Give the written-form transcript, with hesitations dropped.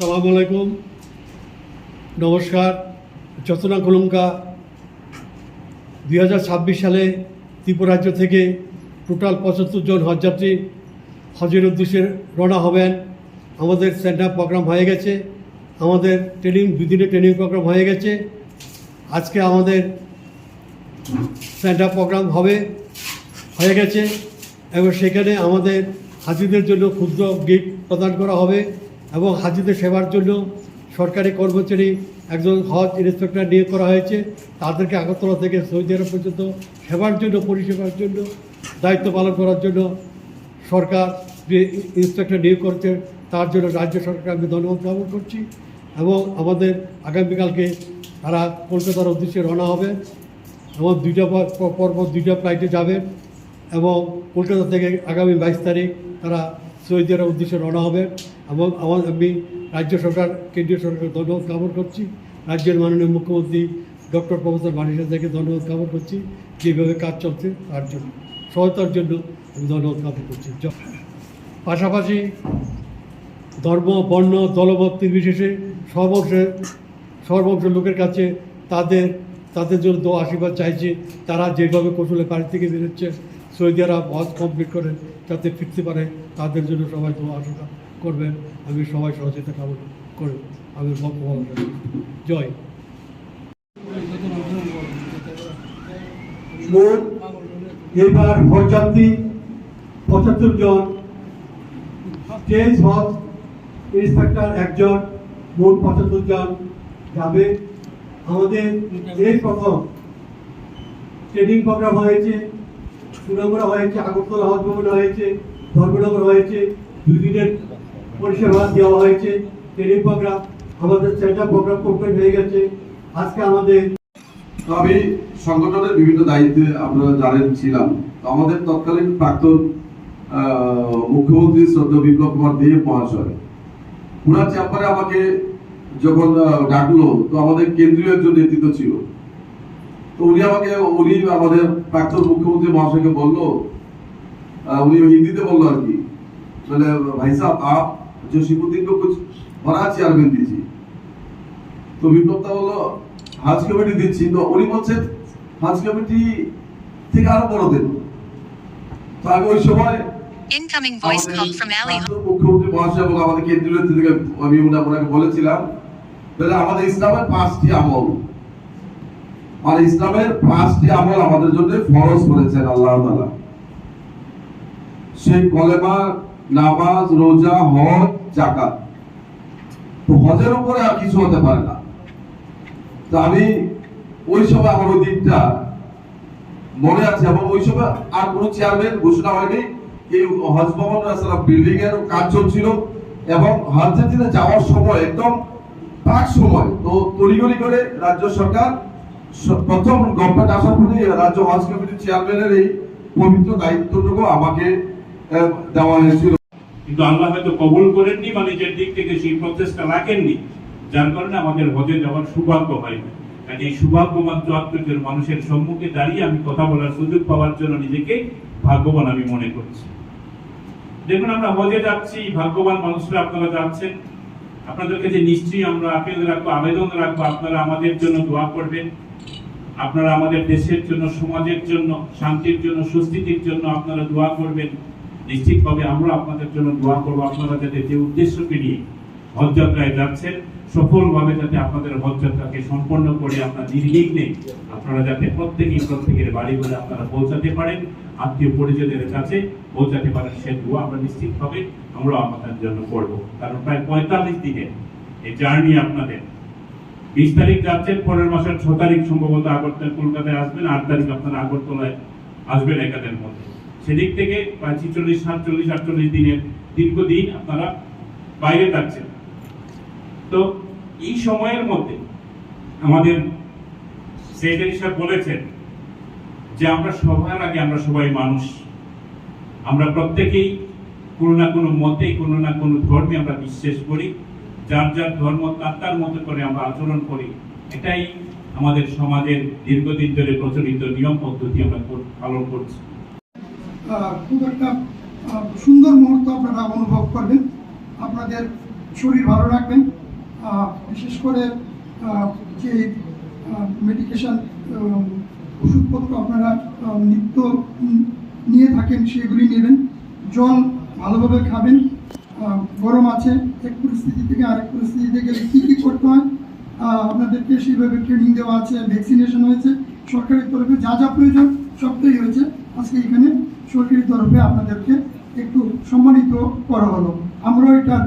আসসালামু আলাইকুম, নমস্কার। চতনা কলঙ্কা 2026 সালে ত্রিপুরা রাজ্য থেকে টোটাল 75 জন হজযাত্রী হজের উদ্দেশ্যে রওনা হবেন। আমাদের সেন্টার প্রোগ্রাম হয়ে গেছে, আমাদের দুদিনের ট্রেনিং প্রোগ্রাম হয়ে গেছে। আজকে আমাদের সেন্টার প্রোগ্রাম হয়ে গেছে এবং সেখানে আমাদের হাজিদের জন্য ক্ষুদ্র গিফট প্রদান করা হবে এবং হাজিদের সেবার জন্য সরকারি কর্মচারী একজন হজ ইন্সপেক্টর নিয়োগ করা হয়েছে। তাদেরকে আগরতলা থেকে সৌদি আরব পর্যন্ত সেবার জন্য, পরিষেবার জন্য, দায়িত্ব পালন করার জন্য সরকার যে ইন্সপেক্টর নিয়োগ করছে তার জন্য রাজ্য সরকার আমি ধন্যবাদ জ্ঞাপন করছি। এবং আমাদের আগামীকালকে তারা কলকাতার উদ্দেশ্যে রওনা হবে এবং দুইটা ফ্লাইটে যাবে এবং কলকাতা থেকে আগামী 22 তারিখ তারা সৌদি আরব উদ্দেশ্যে রওনা হবে। এবং আমি রাজ্য সরকার, কেন্দ্রীয় সরকারকে ধন্যবাদ জ্ঞাপন করছি। রাজ্যের মাননীয় মুখ্যমন্ত্রী ডক্টর প্রফেসর মানিক সাহাকে ধন্যবাদ জ্ঞাপন করছি, যেভাবে কাজ চলছে তার জন্য, সহায়তার জন্য আমি ধন্যবাদ জ্ঞাপন করছি। পাশাপাশি ধর্ম, বর্ণ, দলমত নির্বিশেষে সর্বংশ লোকের কাছে তাদের জন্য দোয়া আশীর্বাদ চাইছে। তারা যেভাবে কৌশলে বাড়ি থেকে বেরোচ্ছে সৌদি আরব হজ কমপ্লিট করে যাতে ফিরতে পারে, তাদের জন্য সবাই দোয়া আশীর্বাদ করবেন। আমি সবাই সহযোগিতা কামনা করি। আমি জয়। এবার হজযাত্রী 75 জন, স্টেজ হজ ইন্সপেক্টর একজন, মোট 75 জন যাবে। আমাদের এই প্রথম ট্রেনিং প্রোগ্রাম হয়েছে, সুনামুড়া হয়েছে, আগরতলা হজ ভবন হয়েছে, ধর্মনগর হয়েছে, 2 দিনের পরিষেবা দেওয়া হয়েছে। ট্রেনিং প্রোগ্রাম আমাদের সেন্টার প্রোগ্রাম কমপ্লিট হয়ে গেছে। আজকে আমাদের আমি সংগঠনের বিভিন্ন দায়িত্বে আপনারা জানেন ছিলাম। আমাদের তৎকালীন প্রাক্তন মুখ্যমন্ত্রী শ্রদ্ধেয় বিপ্লব কুমার দেব মহাশয়, ওনার চেম্বারে আমাকে যখন ডাকলো, তো আমাদের কেন্দ্রীয় একজন নেতৃত্ব ছিল, তো উনি আমাদের প্রাক্তন মুখ্যমন্ত্রী মহাশয়কে বললো, উনি হিন্দিতে বললো আর কি, বলে ভাই সাহেব আপ जो शिपुद्दीन को कुछ बड़ा चेयरमैन दीजिए। तो বিপ্লবটা বললো হজ কমিটি দিচ্ছি, তো উনি বলছেন হজ কমিটি থেকে আরো বড় দেন। তো আমি ওই সময় incoming voice call from Ali মুখ্যমন্ত্রী মহাশয় বলে আমাদের কেন্দ্রীয় থেকে আমি ওনাকে বলেছিলাম, বলে আমাদের ইসলামের 5টি আমল, আর ইসলামের 5টি আমল আমাদের জন্য ফরজ করেছেন আল্লাহ তাআলা। সেই কলেমা, নামাজ, রোজা, হজ, যাকাত। তো হজের উপরে আর কিছু হতে পারে না। তো আমি ওই সময় আমার ওই দিকটা মনে আছে এবং ওই সময় আর কোনো চেয়ারম্যান ঘোষণা হয়নি। এই হজ ভবন বিল্ডিং এর কাজ চলছিল এবং হজের দিনে যাওয়ার সময় একদম প্রাক সময়, তো তড়িঘড়ি করে রাজ্য সরকার প্রথম গভর্নমেন্ট আসার পরে রাজ্য হজ কমিটির চেয়ারম্যানের এই পবিত্র দায়িত্বটুকু আমাকে দেওয়া হয়েছিল। কিন্তু আল্লাহ হয়তো কবুল করেননি বা নিজের দিক থেকে সেই প্রচেষ্টা রাখেননি, যার কারণে আমাদের হজে যাওয়ার সৌভাগ্য হয়নি। কাজে এই সৌভাগ্যবান 74 জন মানুষের সম্মুখে দাঁড়িয়ে আমি কথা বলার সুযোগ পাওয়ার জন্য নিজেকে ভাগ্যবান আমি মনে করছি। দেখুন, আমরা হজে যাচ্ছি, ভাগ্যবান মানুষরা আপনারা যাচ্ছেন। আপনাদের কাছে নিশ্চয়ই আমরা আবেদন রাখবো আপনারা আমাদের জন্য দোয়া করবেন। আপনারা আমাদের দেশের জন্য, সমাজের জন্য, শান্তির জন্য, সুস্থিতির জন্য আপনারা দোয়া করবেন। নিশ্চিতভাবে আমরা আপনাদের জন্য দোয়া করবো। আপনারা যাতে যে উদ্দেশ্যকে নিয়ে হজযাত্রায় যাচ্ছেন সফলভাবে যাতে আপনাদের হজযাত্রাকে সম্পন্ন করে আপনার নির্বিঘ্নে আপনারা যাতে প্রত্যেকের বাড়ি ঘরে আপনারা পৌঁছাতে পারেন, আত্মীয় পরিজনদের কাছে পৌঁছাতে পারেন, সে দোয়া আমরা নিশ্চিতভাবে আমরা আপনাদের জন্য করবো। কারণ প্রায় 45 দিনের এই জার্নি আপনাদের। 20 তারিখ যাচ্ছেন, পরের মাসের 6 তারিখ সম্ভবত আগরতলা কলকাতায় আসবেন, 8 তারিখ আপনারা আগরতলায় আসবেন একাদের মধ্যে। সেদিক থেকে প্রায় 46, 47, 48 দিনের দীর্ঘদিন আপনারা বাইরে থাকছেন। তো এই সময়ের মধ্যে আমাদের সেক্রেটারি সাহেব বলেছেন যে আমরা সবার আগে আমরা সবাই মানুষ, আমরা প্রত্যেকেই কোনো না কোনো মতে, কোনো না কোনো ধর্মে আমরা বিশ্বাস করি। যার যার ধর্ম তার মতো করে আমরা আচরণ করি। এটাই আমাদের সমাজের দীর্ঘদিন ধরে প্রচলিত নিয়ম পদ্ধতি আমরা পালন করছি। খুব একটা সুন্দর মুহূর্ত আপনারা অনুভব করবেন। আপনাদের শরীর ভালো রাখবেন। বিশেষ করে যে মেডিকেশন ওষুধপত্র আপনারা নিত্য নিয়ে থাকেন সেগুলি নেবেন। জল ভালোভাবে খাবেন। গরম আছে, এক পরিস্থিতি থেকে আরেক পরিস্থিতিতে গেলে কী কী করতে হয় আপনাদেরকে সেইভাবে ট্রেনিং দেওয়া আছে, ভ্যাকসিনেশন হয়েছে সরকারের তরফে, যা যা প্রয়োজন সবটাই হয়েছে। আজকে এখানে সরকারি তরফে আপনাদেরকে একটু সম্মানিত করা হলো। আমরাও এটার